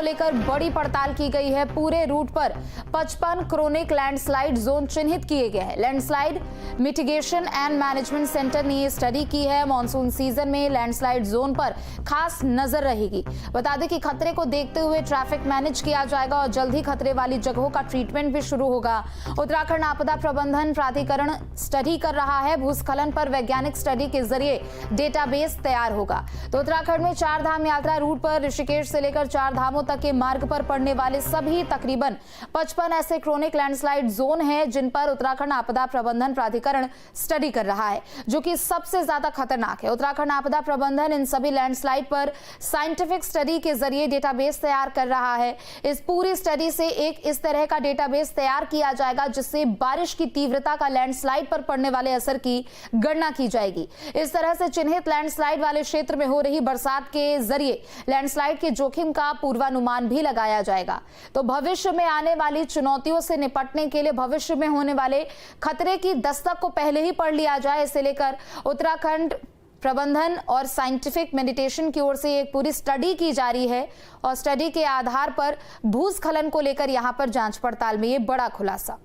लेकर बड़ी पड़ताल की गई है। पूरे रूट पर 55 क्रोनिक लैंडस्लाइड जोन चिन्हित किए गए हैं। Landslide mitigation and management centre ने ये स्टडी की है। मॉनसून सीजन में लैंडस्लाइड जोन पर खास नजर रहेगी। बता दें कि खतरे को देखते हुए ट्रैफिक मैनेज किया जाएगा और जल्द ही खतरे वाली जगहों का ट्रीटमेंट भी शुरू होगा। उत्तराखंड आपदा प्रबंधन प्राधिकरण स्टडी कर रहा है। भूस्खलन पर वैज्ञानिक स्टडी के जरिए डेटाबेस तैयार होगा। तो उत्तराखंड में चार धाम यात्रा रूट पर ऋषिकेश से लेकर चार धामों तक के मार्ग पर पड़ने वाले सभी तकरीबन 55 ऐसे क्रोनिक लैंडस्लाइड जोन हैं जिन पर उत्तराखंड आपदा प्रबंधन प्राधिकरण स्टडी कर रहा है, जो कि सबसे ज्यादा खतरनाक है। उत्तराखंड आपदा प्रबंधन इन सभी लैंडस्लाइड पर साइंटिफिक स्टडी के जरिए डेटाबेस तैयार कर रहा है। इस पूरी स्टडी से एक इस तरह का डेटाबेस तैयार किया जाएगा जिससे बारिश की तीव्रता का लैंडस्लाइड पर पड़ने वाले असर की गणना की जाएगी। इस तरह से चिन्हित लैंडस्लाइड वाले क्षेत्र में हो रही बरसात के जरिए लैंडस्लाइड के जोखिम का पूर्वानुमान भी लगाया जाएगा। तो भविष्य में आने वाली चुनौतियों से निपटने के लिए भविष्य में होने वाले खतरे की दस्तक को पहले ही पढ़ लिया जाए, इसे लेकर उत्तराखंड प्रबंधन और साइंटिफिक मेडिटेशन की ओर से एक पूरी स्टडी की जा रही है और स्टडी के आधार पर भूस्खलन को लेकर यहां पर जांच पड़ताल में ये बड़ा खुलासा।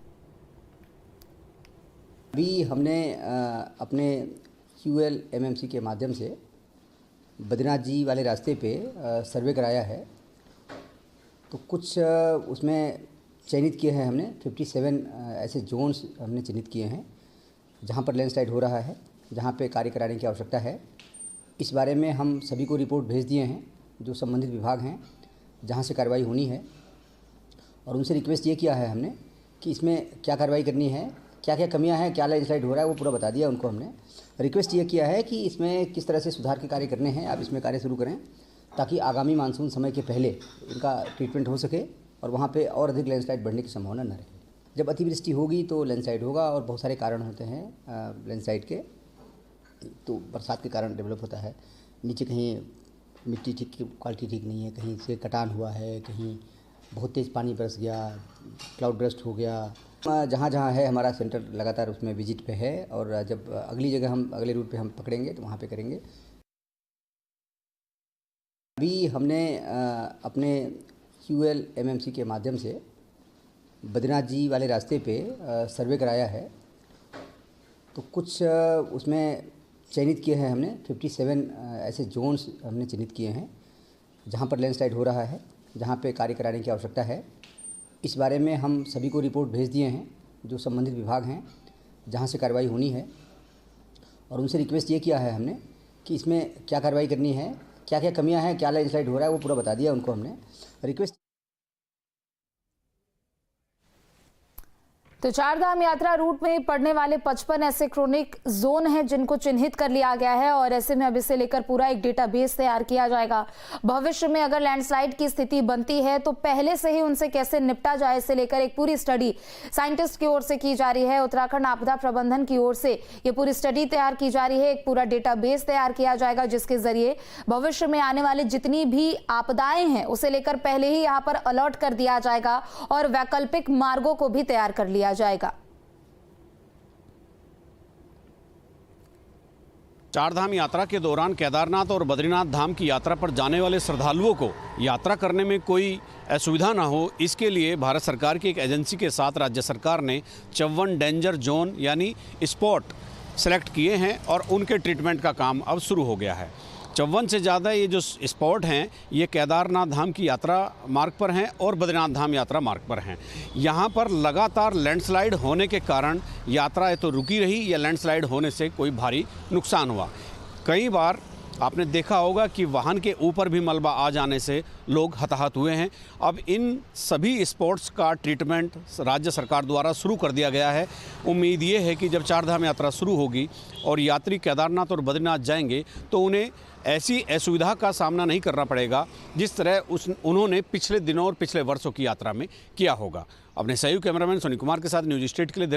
अभी हमने अपने QLMMC के माध्यम से बद्रीनाथ जी वाले रास्ते पे सर्वे कराया है। तो कुछ उसमें चयनित किए हैं हमने 57 ऐसे जोन्स हमने चिन्हित किए हैं जहां पर लैंडस्लाइड हो रहा है, जहां पे कार्य कराने की आवश्यकता है। इस बारे में हम सभी को रिपोर्ट भेज दिए हैं जो संबंधित विभाग हैं जहां से कार्रवाई होनी है, और उनसे रिक्वेस्ट ये किया है हमने कि इसमें क्या कार्रवाई करनी है, क्या क्या कमियां हैं, क्या लैंडस्लाइड हो रहा है, वो पूरा बता दिया उनको। हमने रिक्वेस्ट ये किया है कि इसमें किस तरह से सुधार के कार्य करने हैं, आप इसमें कार्य शुरू करें ताकि आगामी मानसून समय के पहले इनका ट्रीटमेंट हो सके और वहाँ पे और अधिक लैंडस्लाइड बढ़ने की संभावना न रहे। जब अतिवृष्टि होगी तो लैंडस्लाइड होगा और बहुत सारे कारण होते हैं लैंडस्लाइड के। तो बरसात के कारण डेवलप होता है, नीचे कहीं मिट्टी ठीक की क्वालिटी ठीक नहीं है, कहीं से कटान हुआ है, कहीं बहुत तेज़ पानी बरस गया, क्लाउड ब्रस्ट हो गया। जहाँ जहाँ है हमारा सेंटर लगातार उसमें विजिट पे है, और जब अगली जगह हम अगले रूट पे हम पकड़ेंगे तो वहाँ पे करेंगे। अभी हमने अपने QLMMC के माध्यम से बद्रीनाथ जी वाले रास्ते पे सर्वे कराया है। तो कुछ उसमें चयनित किए हैं हमने 57 ऐसे जोन्स हमने चिन्हित किए हैं जहाँ पर लैंडस्लाइड हो रहा है, जहाँ पे कार्य कराने की आवश्यकता है। इस बारे में हम सभी को रिपोर्ट भेज दिए हैं जो संबंधित विभाग हैं जहाँ से कार्रवाई होनी है, और उनसे रिक्वेस्ट ये किया है हमने कि इसमें क्या कार्रवाई करनी है, क्या क्या कमियां हैं, क्या लैंडस्लाइड हो रहा है, वो पूरा बता दिया उनको। हमने रिक्वेस्ट तो चार धाम यात्रा रूट में पड़ने वाले 55 ऐसे क्रोनिक जोन हैं जिनको चिन्हित कर लिया गया है, और ऐसे में अब इसे लेकर पूरा एक डेटाबेस तैयार किया जाएगा। भविष्य में अगर लैंडस्लाइड की स्थिति बनती है तो पहले से ही उनसे कैसे निपटा जाए, इसे लेकर एक पूरी स्टडी साइंटिस्ट की ओर से की जा रही है। उत्तराखंड आपदा प्रबंधन की ओर से ये पूरी स्टडी तैयार की जा रही है। एक पूरा डेटाबेस तैयार किया जाएगा जिसके जरिए भविष्य में आने वाले जितनी भी आपदाएं हैं उसे लेकर पहले ही यहाँ पर अलर्ट कर दिया जाएगा और वैकल्पिक मार्गों को भी तैयार कर लिया जाएगा। चारधाम यात्रा के दौरान केदारनाथ और बद्रीनाथ धाम की यात्रा पर जाने वाले श्रद्धालुओं को यात्रा करने में कोई असुविधा ना हो, इसके लिए भारत सरकार की एक एजेंसी के साथ राज्य सरकार ने 54 डेंजर जोन यानी स्पॉट सेलेक्ट किए हैं और उनके ट्रीटमेंट का काम अब शुरू हो गया है। 54 से ज़्यादा ये जो स्पॉट हैं ये केदारनाथ धाम की यात्रा मार्ग पर हैं और बद्रीनाथ धाम यात्रा मार्ग पर हैं। यहाँ पर लगातार लैंडस्लाइड होने के कारण यात्रा तो रुकी रही या लैंडस्लाइड होने से कोई भारी नुकसान हुआ। कई बार आपने देखा होगा कि वाहन के ऊपर भी मलबा आ जाने से लोग हताहत हुए हैं। अब इन सभी स्पॉट्स का ट्रीटमेंट राज्य सरकार द्वारा शुरू कर दिया गया है। उम्मीद ये है कि जब चारधाम यात्रा शुरू होगी और यात्री केदारनाथ और बद्रीनाथ जाएंगे तो उन्हें ऐसी असुविधा का सामना नहीं करना पड़ेगा जिस तरह उन्होंने पिछले दिनों और पिछले वर्षों की यात्रा में किया होगा। अपने सहयोगी कैमरामैन सोनी कुमार के साथ न्यूज़ स्टेट के लिए